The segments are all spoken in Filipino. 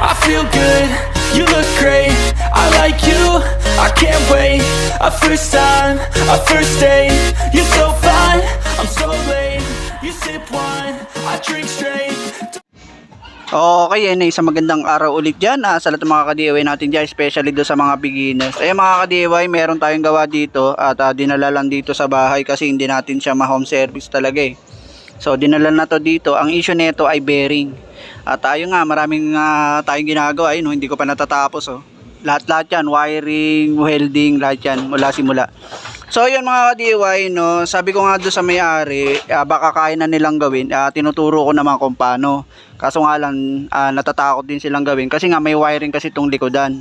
I feel good, you look great, I like you, I can't wait. A first time, a first date, you're so fine, I'm so late. You sip wine, I drink straight. Okay, yan isang magandang araw ulit dyan sa lahat ng mga ka-DIY natin dyan, especially do sa mga beginners. Mga ka-DIY, meron tayong gawa dito at dinala lang dito sa bahay kasi hindi natin siya ma-home service talaga eh. So dinala na to dito. Ang issue nito ay bearing. At tayo nga, maraming tayong ginagawa. Ayun, hindi ko pa natatapos. Lahat-lahat yan, wiring, welding, lahat yan, mula simula. So yun mga ka-DIY, no, sabi ko nga doon sa may-ari, baka kaya na nilang gawin. Tinuturo ko naman kung paano. Kaso nga lang, natatakot din silang gawin. Kasi nga may wiring kasi itong likodan.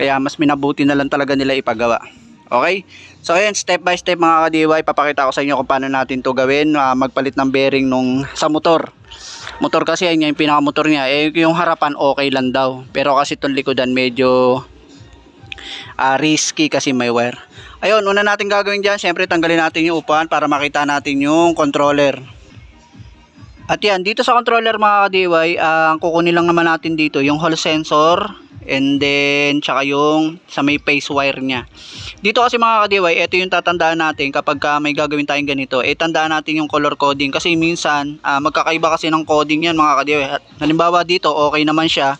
Kaya mas minabuti na lang talaga nila ipagawa. Okay? So ayan, step by step mga ka-DIY, papakita ko sa inyo kung paano natin to gawin. Magpalit ng bearing sa motor. Motor kasi yan yung pinakamotor niya. Yung harapan okay lang daw. Pero kasi itong likodan medyo risky kasi may wire. Ayun, una natin gagawin dyan, syempre tanggalin natin yung upuan para makita natin yung controller. At yan, dito sa controller mga ka-DIY, ang kukunin lang naman natin dito yung hall sensor and then tsaka yung sa may phase wire nya. Dito kasi mga ka-DIY, ito yung tatandaan natin kapag may gagawin tayong ganito. Tandaan natin yung color coding kasi minsan magkakaiba kasi ng coding yan mga ka-DIY. Halimbawa dito okay naman siya,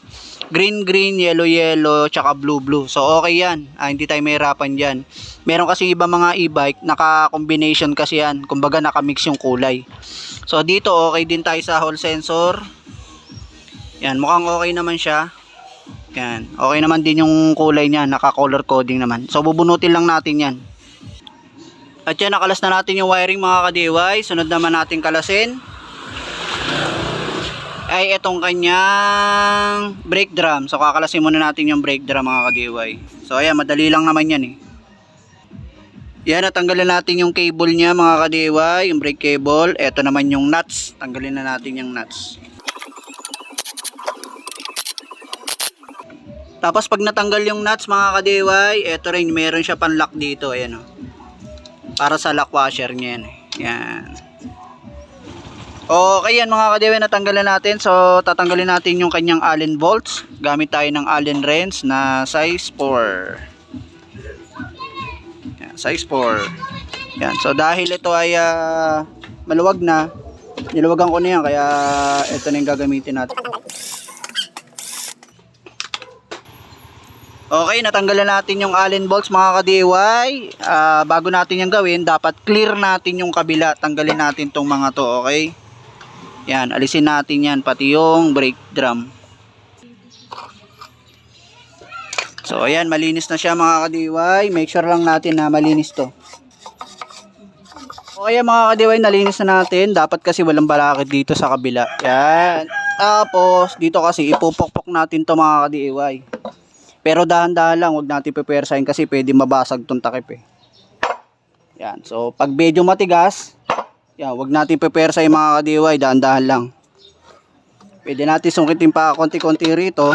green green, yellow yellow, tsaka blue blue. So okay yan, hindi tayo mahirapan dyan. Meron kasi iba mga e-bike, naka-combination kasi yan, kumbaga naka-mix yung kulay. So dito okay din tayo sa hall sensor. Yan, mukhang okay naman siya. Yan, okay naman din yung kulay niya, naka-color coding naman. So bubunutin lang natin yan. At yan, nakalas na natin yung wiring mga ka-DIY. Sunod naman natin kalasin ay itong kanyang brake drum. So kakalasin muna natin yung brake drum mga ka-DIY. So ayan, madali lang naman yan eh. Yan, natanggalin natin yung cable nya mga ka-DIY, yung brake cable. Ito naman yung nuts, tanggalin na natin yung nuts. Tapos pag natanggal yung nuts mga ka-DIY, ito rin, meron siya pan-lock dito. Ayan o, para sa lock washer nya yan. Yan. Okay yan mga ka-DIY, natanggalan natin. So tatanggalin natin yung kanyang Allen bolts. Gamit tayo ng Allen wrench na size 4. Yan, size 4. Yan. So dahil ito ay maluwag na, niluwagan ko na yan, kaya ito na yung gagamitin natin. Okay, natanggalan natin yung Allen bolts mga ka-DIY. Bago natin yung gawin, dapat clear natin yung kabila. Tanggalin natin tong mga to, okay? Yan, alisin natin yan, pati yung brake drum. So ayan, malinis na siya mga ka-DIY. Make sure lang natin na malinis to. Okay mga ka-DIY, nalinis na natin. Dapat kasi walang balakid dito sa kabila. Yan. Tapos dito kasi ipupukpok natin to mga ka-DIY. Pero dahan-dahan lang, huwag natin pepersahin kasi pwede mabasag tong takip eh. Yan, so pag medyo matigas, yan, huwag natin pepersahin mga ka-DIY, dahan-dahan lang. Pwede natin sungkitin pa konti-konti rito.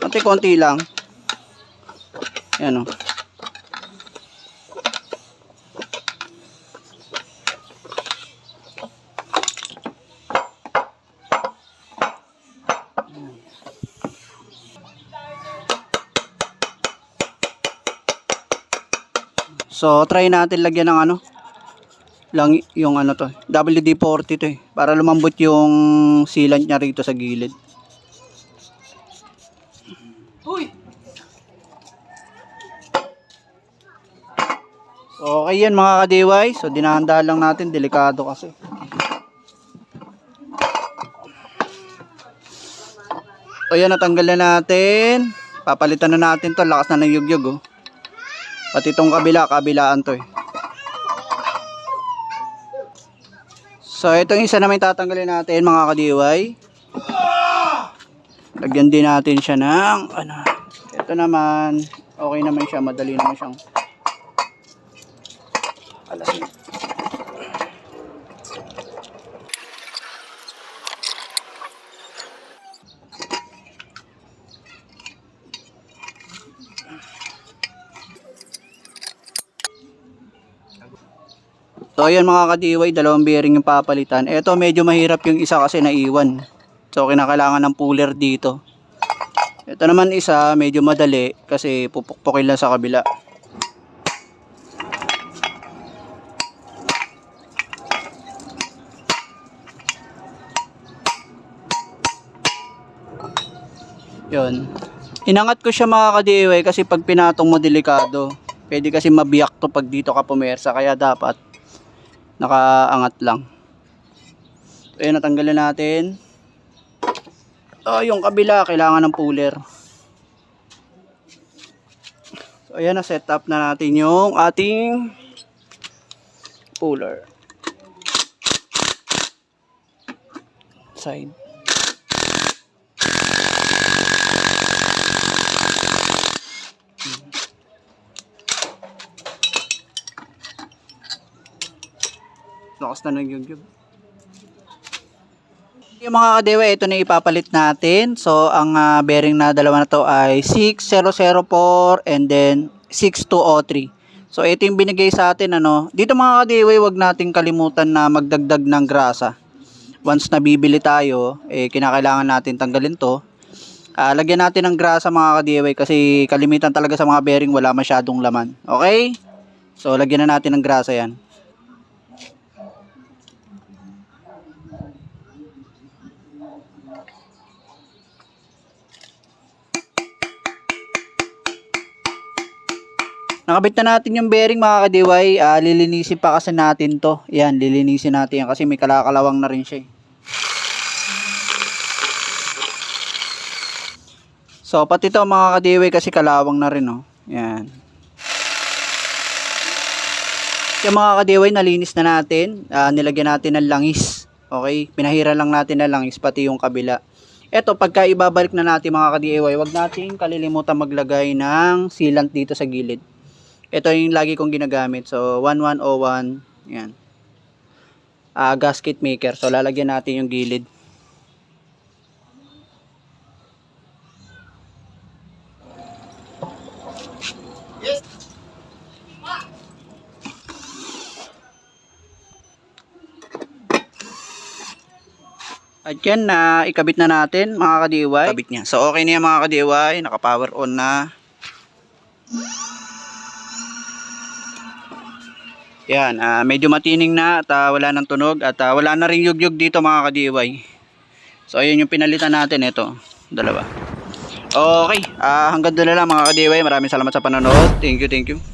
Konti-konti lang. Yan o. So try natin lagyan ng lang yung to, WD-40 to eh, para lumambot yung sealant niya rito sa gilid. Uy. Okay yan mga ka-DIY. So dinahandahan lang natin, delikado kasi. So yan, natanggal na natin. Papalitan na natin to, lakas na ng yugyug oh. Pati itong kabilaan to eh. So itong isa naman tatanggalin natin mga ka-DIY. Lagyan din natin siya ng ito naman, okay naman siya, madali naman siyang alasin. So ayan mga ka-DIY, dalawang bearing yung papalitan. Ito medyo mahirap yung isa kasi naiwan. So kinakailangan ng puller dito. Ito naman isa, medyo madali kasi pupukpukin lang sa kabila. Yun. Inangat ko siya mga ka-DIY kasi pag pinatong mo delikado. Pwede kasi mabiyak to pag dito ka pumersa, kaya dapat nakaangat lang. So yun, natanggalin natin. Yung kabila kailangan ng puller. So ayan, na set up na natin yung ating puller. Side. Lakas na ng YouTube. Yung mga ka-DIY, ito na ipapalit natin. So, ang bearing na dalawa na to ay 6004 and then 6203. So, ito yung binigay sa atin. Dito mga ka-DIY, wag nating kalimutan na magdagdag ng grasa. Once nabibili tayo, kinakailangan natin tanggalin to. Lagyan natin ng grasa mga ka-DIY kasi kalimitan talaga sa mga bearing wala masyadong laman. Okay? So, lagyan na natin ng grasa yan. Nakabit na natin yung bearing mga ka-DIY. Lilinisin pa kasi natin to. Yan, lilinisin natin yan kasi may kalakalawang na rin siya. So, pati ito mga ka-DIY kasi kalawang na rin. Yan. Yung mga ka-DIY, nalinis na natin. Nilagyan natin ng langis. Okay? Pinahiran lang natin ng langis pati yung kabila. Eto, pagka ibabalik na natin mga ka-DIY, wag natin kalilimutan maglagay ng sealant dito sa gilid. Ito yung lagi kong ginagamit. So, 1101. Yan. Gasket maker. So, lalagyan natin yung gilid. At yan na, ikabit na natin mga ka-DIY. Kabit niya. So, okay na yan mga ka-DIY. Naka-power on na. Yan, medyo matining na at wala nang tunog at wala na rin yugyug dito mga ka-DIY. So ayun yung pinalitan natin, ito, dalawa. Okay, hanggang doon na lang mga ka-DIY. Maraming salamat sa panonood. Thank you.